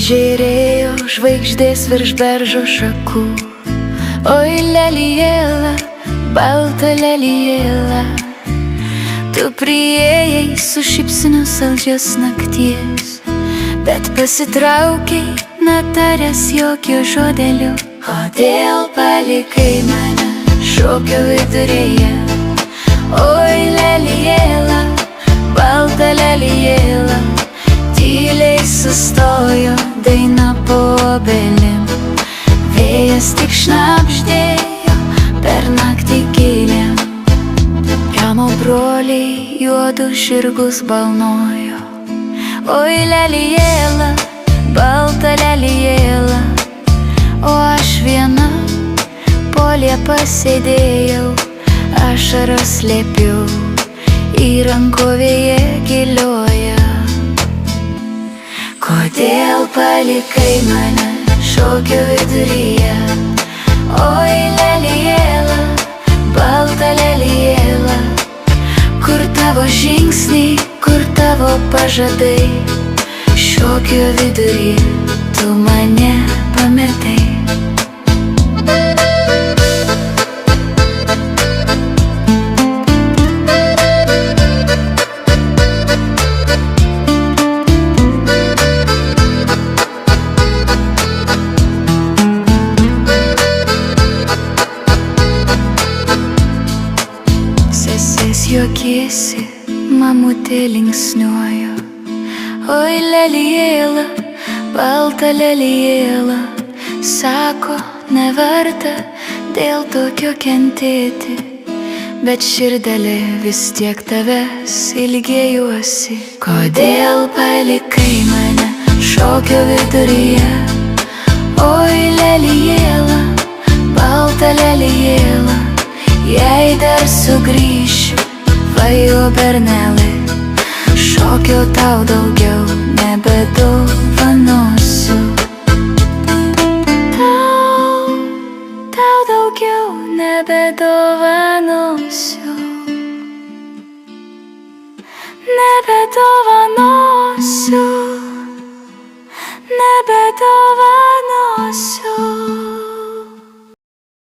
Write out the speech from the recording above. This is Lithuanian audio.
žėrėjo žvaigždės virš beržo šakų. Oi lelijėla, balta lelijėla, tu priėjai su šypsniu saldžios nakties, bet pasitraukiai, netaręs jokio žodelio. Kodėl palikai mane šokio viduryje? Oi lelijėla, balta lelijėla, tyliai sustojo daina po obelim. Vėjas tik šnabždėjo per naktį gilę. Kiemo broliai juodus žirgus balnojo. Oi lelijėla, balta lelijėla, o aš viena po liepa sėdėjau, ašaras slėpiau į rankovėje gilioje. Kodėl palikai mane šokio viduryje? Oi lelijėla, balta lelijėla, kur tavo žingsniai, kur tavo pažadai? Šokio vidury tu mane pametai. Juokėsi, mamutė linksniuoja. Oi lelijėla, balta lelijėla, sako, neverta dėl tokio kentėti, bet širdelė vis tiek tavęs ilgėjuosi. Kodėl palikai mane šokio viduryje? Oi lelijėla, balta lelijėla, jei dar sugrįšiu, vajo bernelė, šokio tau daugiau nebedovanosiu. Tau daugiau nebedovanosiu. Nebedovanosiu.